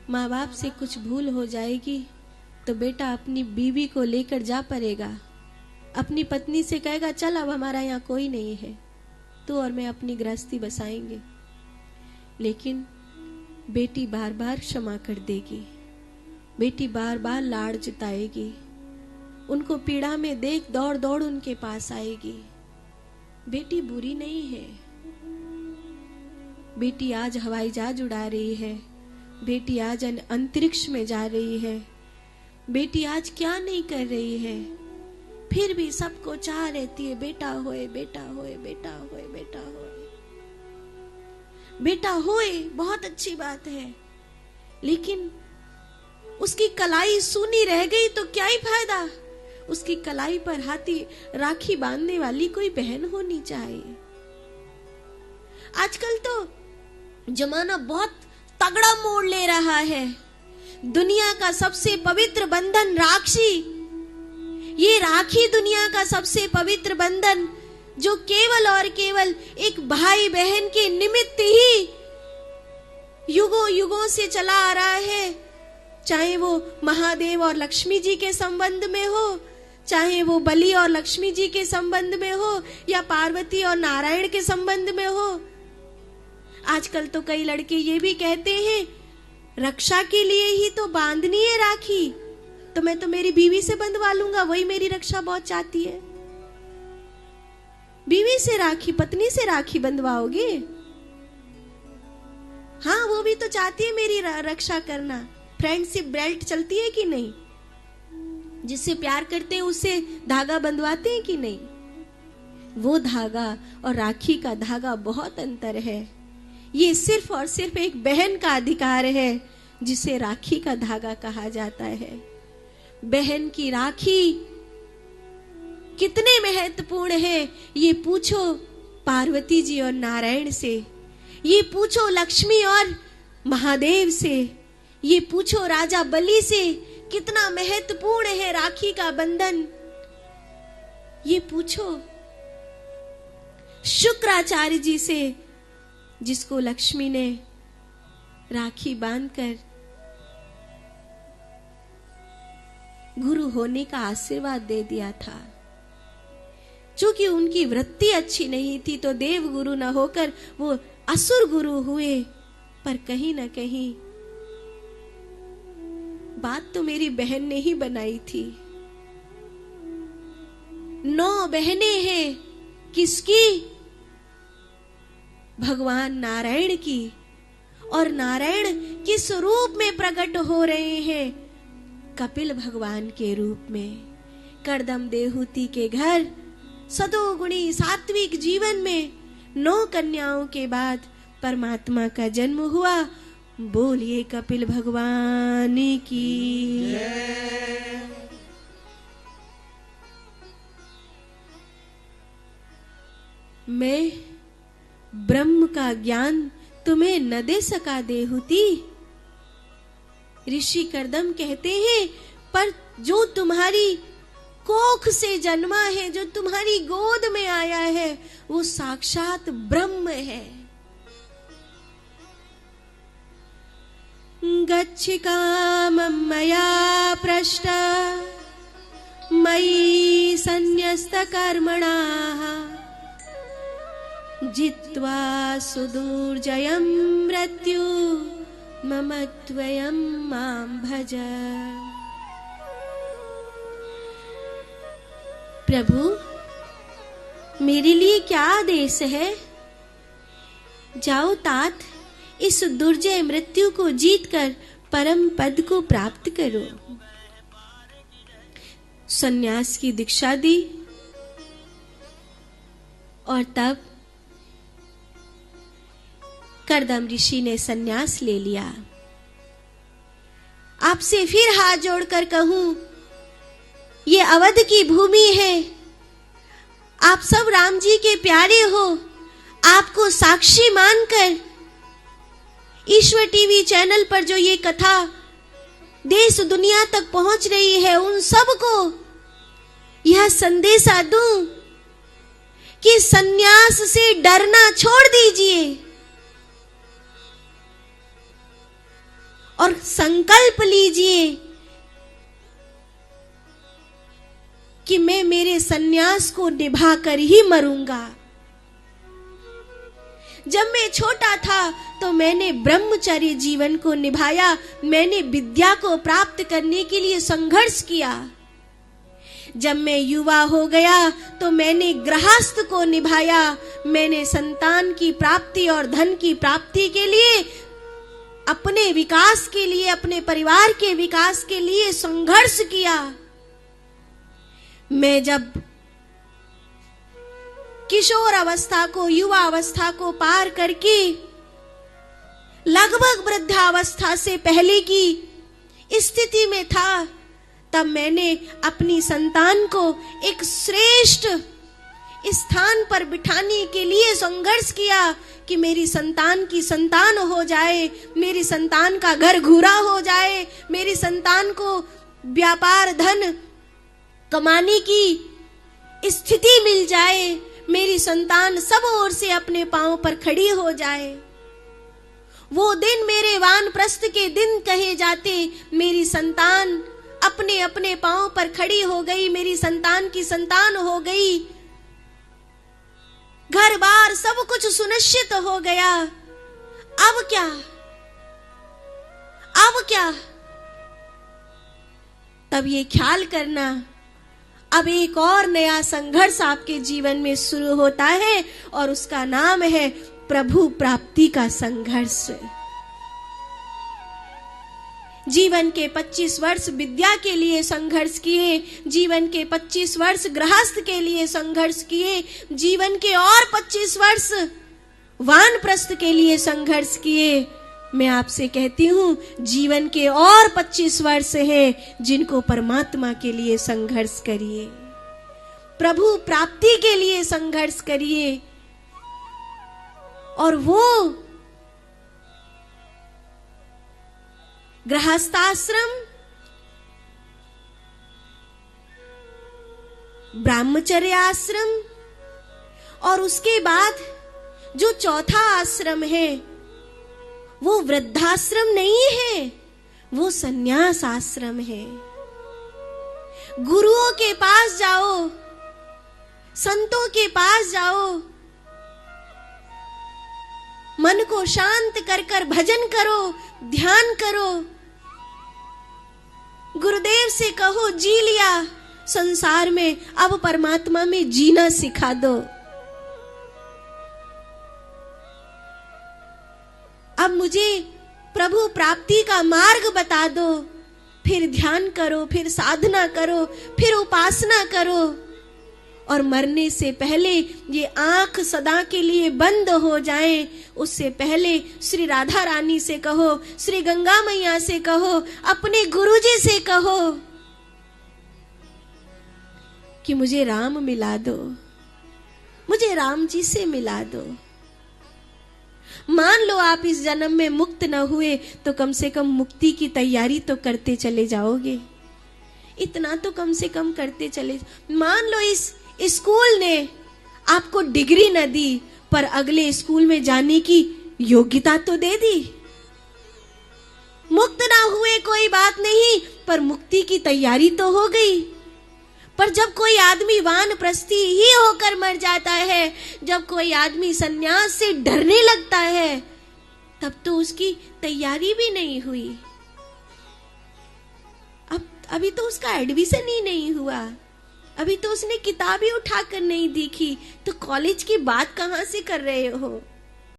माँ बाप से कुछ भूल हो जाएगी तो बेटा अपनी बीवी को लेकर जा पड़ेगा, अपनी पत्नी से कहेगा चल अब हमारा यहाँ कोई नहीं है, तू और मैं अपनी गृहस्थी बसाएंगे। लेकिन बेटी बार बार क्षमा कर देगी, बेटी बार बार लाड़ जताएगी, उनको पीड़ा में देख दौड़ दौड़ उनके पास आएगी। बेटी बुरी नहीं है, बेटी आज हवाई जहाज उड़ा रही है, बेटी आज अंतरिक्ष में जा रही है, बेटी आज क्या नहीं कर रही है, फिर भी सबको चाह रहती है बेटा होए बेटा होए बेटा होए बेटा होए बेटा होए। बहुत अच्छी बात है, लेकिन उसकी कलाई सूनी रह गई तो क्या ही फायदा। उसकी कलाई पर हाथी राखी बांधने वाली कोई बहन होनी चाहिए। आजकल तो जमाना बहुत तगड़ा मोड़ ले रहा है। दुनिया का सबसे पवित्र बंधन राखी, ये राखी दुनिया का सबसे पवित्र बंधन जो केवल और केवल एक भाई बहन के निमित्त ही युगों युगों से चला आ रहा है। चाहे वो महादेव और लक्ष्मी जी के संबंध में हो, चाहे वो बलि और लक्ष्मी जी के संबंध में हो, या पार्वती और नारायण के संबंध में हो। आजकल तो कई लड़के ये भी कहते हैं रक्षा के लिए ही तो बांधनी है राखी, तो मैं तो मेरी बीवी से बंधवा लूंगा, वही मेरी रक्षा बहुत चाहती है। बीवी से राखी, पत्नी से राखी बंधवाओगे? हाँ, वो भी तो चाहती है मेरी रक्षा करना। फ्रेंडशिप बेल्ट चलती है कि नहीं? जिससे प्यार करते हैं उससे धागा बंधवाते हैं कि नहीं? वो धागा और राखी का धागा बहुत अंतर है। ये सिर्फ और सिर्फ एक बहन का अधिकार है जिसे राखी का धागा कहा जाता है। बहन की राखी कितने महत्वपूर्ण है ये पूछो पार्वती जी और नारायण से, ये पूछो लक्ष्मी और महादेव से, ये पूछो राजा बलि से कितना महत्वपूर्ण है राखी का बंधन। ये पूछो शुक्राचार्य जी से जिसको लक्ष्मी ने राखी बांधकर गुरु होने का आशीर्वाद दे दिया था। चूंकि उनकी वृत्ति अच्छी नहीं थी तो देव गुरु न होकर वो असुर गुरु हुए। पर कहीं ना कहीं बात तो मेरी बहन ने ही बनाई थी। 9 बहनें हैं, किसकी? भगवान नारायण की। और नारायण किस रूप में प्रकट हो रहे हैं? कपिल भगवान के रूप में। करदम देहूती के घर सदोगुणी सात्विक जीवन में 9 कन्याओं के बाद परमात्मा का जन्म हुआ। बोलिए कपिल भगवान की। मैं ब्रह्म का ज्ञान तुम्हें न दे सका देहूती। ऋषि करदम कहते हैं पर जो तुम्हारी कोख से जन्मा है, जो तुम्हारी गोद में आया है, वो साक्षात ब्रह्म है। गच्छ कामं मया पृष्ट मयि सन्न्यस्त कर्मणाः जित्वा सुदुर्जयं मृत्यु मम त्वयं मां भज। प्रभु, मेरे लिए क्या आदेश है? जाओ तात, इस दुर्जय मृत्यु को जीतकर परम पद को प्राप्त करो। सन्यास की दीक्षा दी और तब करदम ऋषि ने सन्यास ले लिया। आपसे फिर हाथ जोड़कर कहूं, ये अवध की भूमि है, आप सब राम जी के प्यारे हो। आपको साक्षी मानकर ईश्वर टीवी चैनल पर जो ये कथा देश दुनिया तक पहुंच रही है, उन सबको यह संदेशा दूं कि सन्यास से डरना छोड़ दीजिए और संकल्प लीजिए कि मैं मेरे सन्यास को निभाकर ही मरूंगा। जब मैं छोटा था तो मैंने ब्रह्मचर्य जीवन को निभाया, मैंने विद्या को प्राप्त करने के लिए संघर्ष किया। जब मैं युवा हो गया तो मैंने गृहस्थ को निभाया, मैंने संतान की प्राप्ति और धन की प्राप्ति के लिए, अपने विकास के लिए, अपने परिवार के विकास के लिए संघर्ष किया। मैं जब किशोर अवस्था को, युवा अवस्था को पार करके लगभग वृद्धावस्था से पहले की स्थिति में था, तब मैंने अपनी संतान को एक श्रेष्ठ स्थान पर बिठाने के लिए संघर्ष किया कि मेरी संतान की संतान हो जाए, मेरी संतान का घर घूरा हो जाए, मेरी संतान को व्यापार धन कमाने की स्थिति मिल जाए, मेरी संतान सब ओर से अपने पांव पर खड़ी हो जाए। वो दिन मेरे वानप्रस्थ के दिन कहे जाते। मेरी संतान अपने अपने पांव पर खड़ी हो गई, मेरी संतान की संतान हो गई, घर बार सब कुछ सुनिश्चित हो गया। अब क्या, अब क्या? तब ये ख्याल करना, अब एक और नया संघर्ष आपके जीवन में शुरू होता है और उसका नाम है प्रभु प्राप्ति का संघर्ष। जीवन के 25 वर्ष विद्या के लिए संघर्ष किए, जीवन के 25 वर्ष गृहस्थ के लिए संघर्ष किए, जीवन के और 25 वर्ष वानप्रस्थ के लिए संघर्ष किए। मैं आपसे कहती हूं, जीवन के और 25 वर्ष हैं जिनको परमात्मा के लिए संघर्ष करिए, प्रभु प्राप्ति के लिए संघर्ष करिए। और वो गृहस्थाश्रम, ब्रह्मचर्य आश्रम और उसके बाद जो चौथा आश्रम है वो वृद्धाश्रम नहीं है, वो सन्यास आश्रम है। गुरुओं के पास जाओ, संतों के पास जाओ, मन को शांत कर कर भजन करो, ध्यान करो, गुरुदेव से कहो जी लिया संसार में, अब परमात्मा में जीना सिखा दो। अब मुझे प्रभु प्राप्ति का मार्ग बता दो। फिर ध्यान करो, फिर साधना करो, फिर उपासना करो। और मरने से पहले ये आंख सदा के लिए बंद हो जाए, उससे पहले श्री राधा रानी से कहो, श्री गंगा मैया से कहो, अपने गुरुजी से कहो कि मुझे राम मिला दो, मुझे राम जी से मिला दो। मान लो आप इस जन्म में मुक्त न हुए तो कम से कम मुक्ति की तैयारी तो करते चले जाओगे, इतना तो कम से कम करते चले। मान लो इस स्कूल ने आपको डिग्री न दी पर अगले स्कूल में जाने की योग्यता तो दे दी। मुक्त ना हुए कोई बात नहीं, पर मुक्ति की तैयारी तो हो गई। पर जब कोई आदमी वानप्रस्थी ही होकर मर जाता है, जब कोई आदमी सन्यास से डरने लगता है, तब तो उसकी तैयारी भी नहीं हुई। अभी तो उसका एडमिशन ही नहीं हुआ, अभी तो उसने किताब ही उठाकर नहीं देखी, तो कॉलेज की बात कहां से कर रहे हो?